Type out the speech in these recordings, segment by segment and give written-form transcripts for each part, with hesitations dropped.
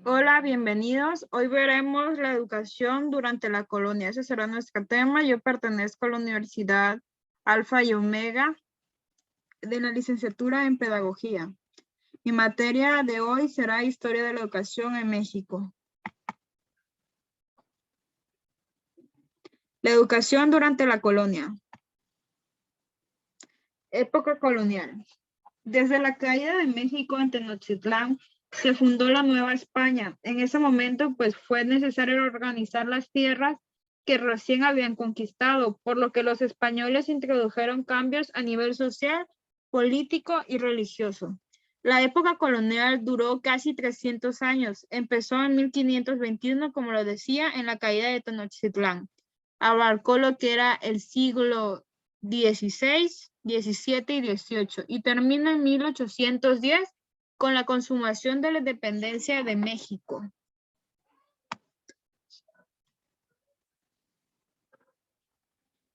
Hola, bienvenidos. Hoy veremos la educación durante la colonia. Ese será nuestro tema. Yo pertenezco a la Universidad Alfa y Omega de la licenciatura en Pedagogía. Mi materia de hoy será Historia de la Educación en México. La educación durante la colonia. Época colonial. Desde la caída de México en Tenochtitlán, se fundó la Nueva España. En ese momento, pues fue necesario organizar las tierras que recién habían conquistado, por lo que los españoles introdujeron cambios a nivel social, político y religioso. La época colonial duró casi 300 años. Empezó en 1521, como lo decía, en la caída de Tenochtitlán. Abarcó lo que era el siglo XVI, XVII y XVIII y termina en 1810 con la consumación de la independencia de México.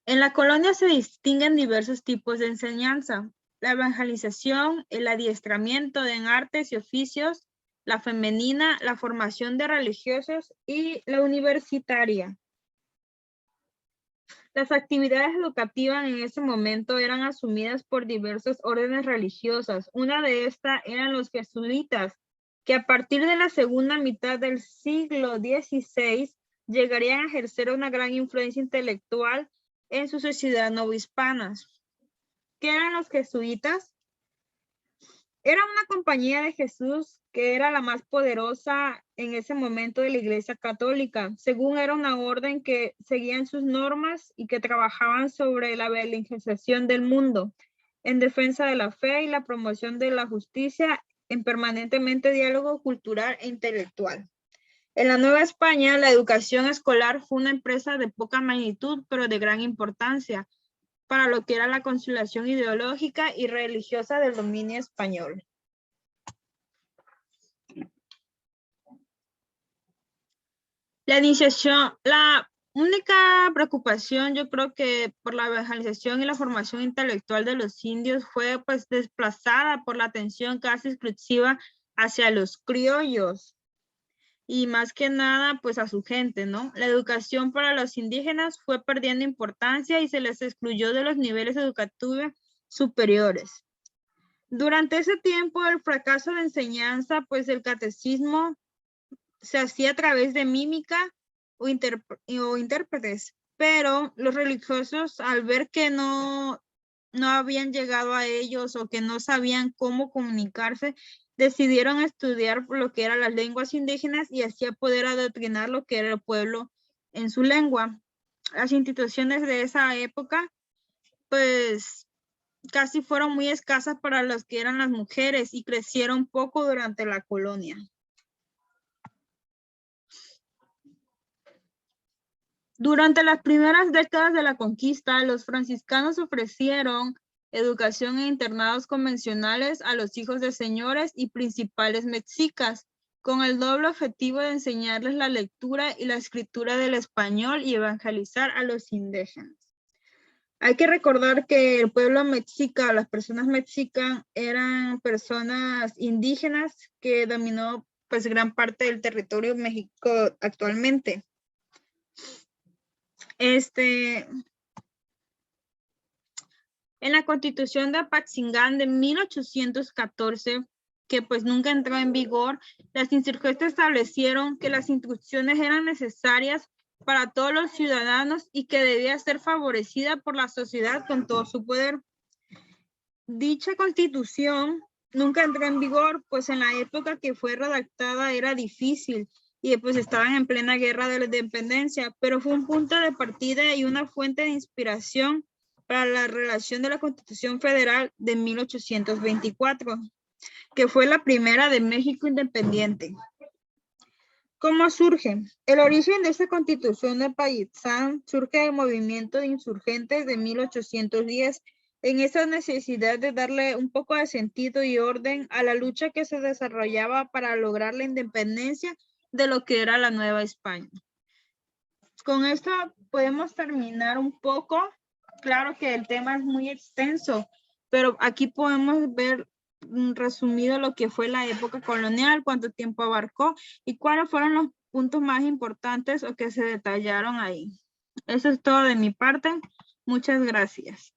En la colonia se distinguen diversos tipos de enseñanza: la evangelización, el adiestramiento en artes y oficios, la femenina, la formación de religiosos y la universitaria. Las actividades educativas en ese momento eran asumidas por diversas órdenes religiosas. Una de estas eran los jesuitas, que a partir de la segunda mitad del siglo XVI llegarían a ejercer una gran influencia intelectual en su sociedad novohispana. ¿Qué eran los jesuitas? Era una compañía de Jesús que era la más poderosa en ese momento de la Iglesia Católica. Según era una orden que seguían sus normas y que trabajaban sobre la evangelización del mundo, en defensa de la fe y la promoción de la justicia, en permanentemente diálogo cultural e intelectual. En la Nueva España, la educación escolar fue una empresa de poca magnitud, pero de gran importancia para lo que era la conciliación ideológica y religiosa del dominio español. La iniciación, la única preocupación, yo creo que por la evangelización y la formación intelectual de los indios fue pues desplazada por la atención casi exclusiva hacia los criollos y más que nada pues a su gente, ¿no? La educación para los indígenas fue perdiendo importancia y se les excluyó de los niveles educativos superiores. Durante ese tiempo, el fracaso de enseñanza, pues el catecismo se hacía a través de mímica o intérpretes, pero los religiosos, al ver que no habían llegado a ellos o que no sabían cómo comunicarse, decidieron estudiar lo que eran las lenguas indígenas y así poder adoctrinar lo que era el pueblo en su lengua. Las instituciones de esa época, pues casi fueron muy escasas para las que eran las mujeres y crecieron poco durante la colonia. Durante las primeras décadas de la conquista, los franciscanos ofrecieron educación en internados convencionales a los hijos de señores y principales mexicas, con el doble objetivo de enseñarles la lectura y la escritura del español y evangelizar a los indígenas. Hay que recordar que el pueblo mexica, las personas mexicas, eran personas indígenas que dominó pues gran parte del territorio de México actualmente. En la Constitución de Apatzingán de 1814, que pues nunca entró en vigor, las insurgentes establecieron que las instrucciones eran necesarias para todos los ciudadanos y que debía ser favorecida por la sociedad con todo su poder. Dicha Constitución nunca entró en vigor, pues en la época que fue redactada era difícil y pues estaban en plena guerra de la independencia, pero fue un punto de partida y una fuente de inspiración para la redacción de la Constitución Federal de 1824, que fue la primera de México independiente. ¿Cómo surge? El origen de esta Constitución de Paizán surge del movimiento de insurgentes de 1810, en esa necesidad de darle un poco de sentido y orden a la lucha que se desarrollaba para lograr la independencia de lo que era la Nueva España. Con esto podemos terminar un poco. Claro que el tema es muy extenso, pero aquí podemos ver resumido lo que fue la época colonial, cuánto tiempo abarcó y cuáles fueron los puntos más importantes o que se detallaron ahí. Eso es todo de mi parte. Muchas gracias.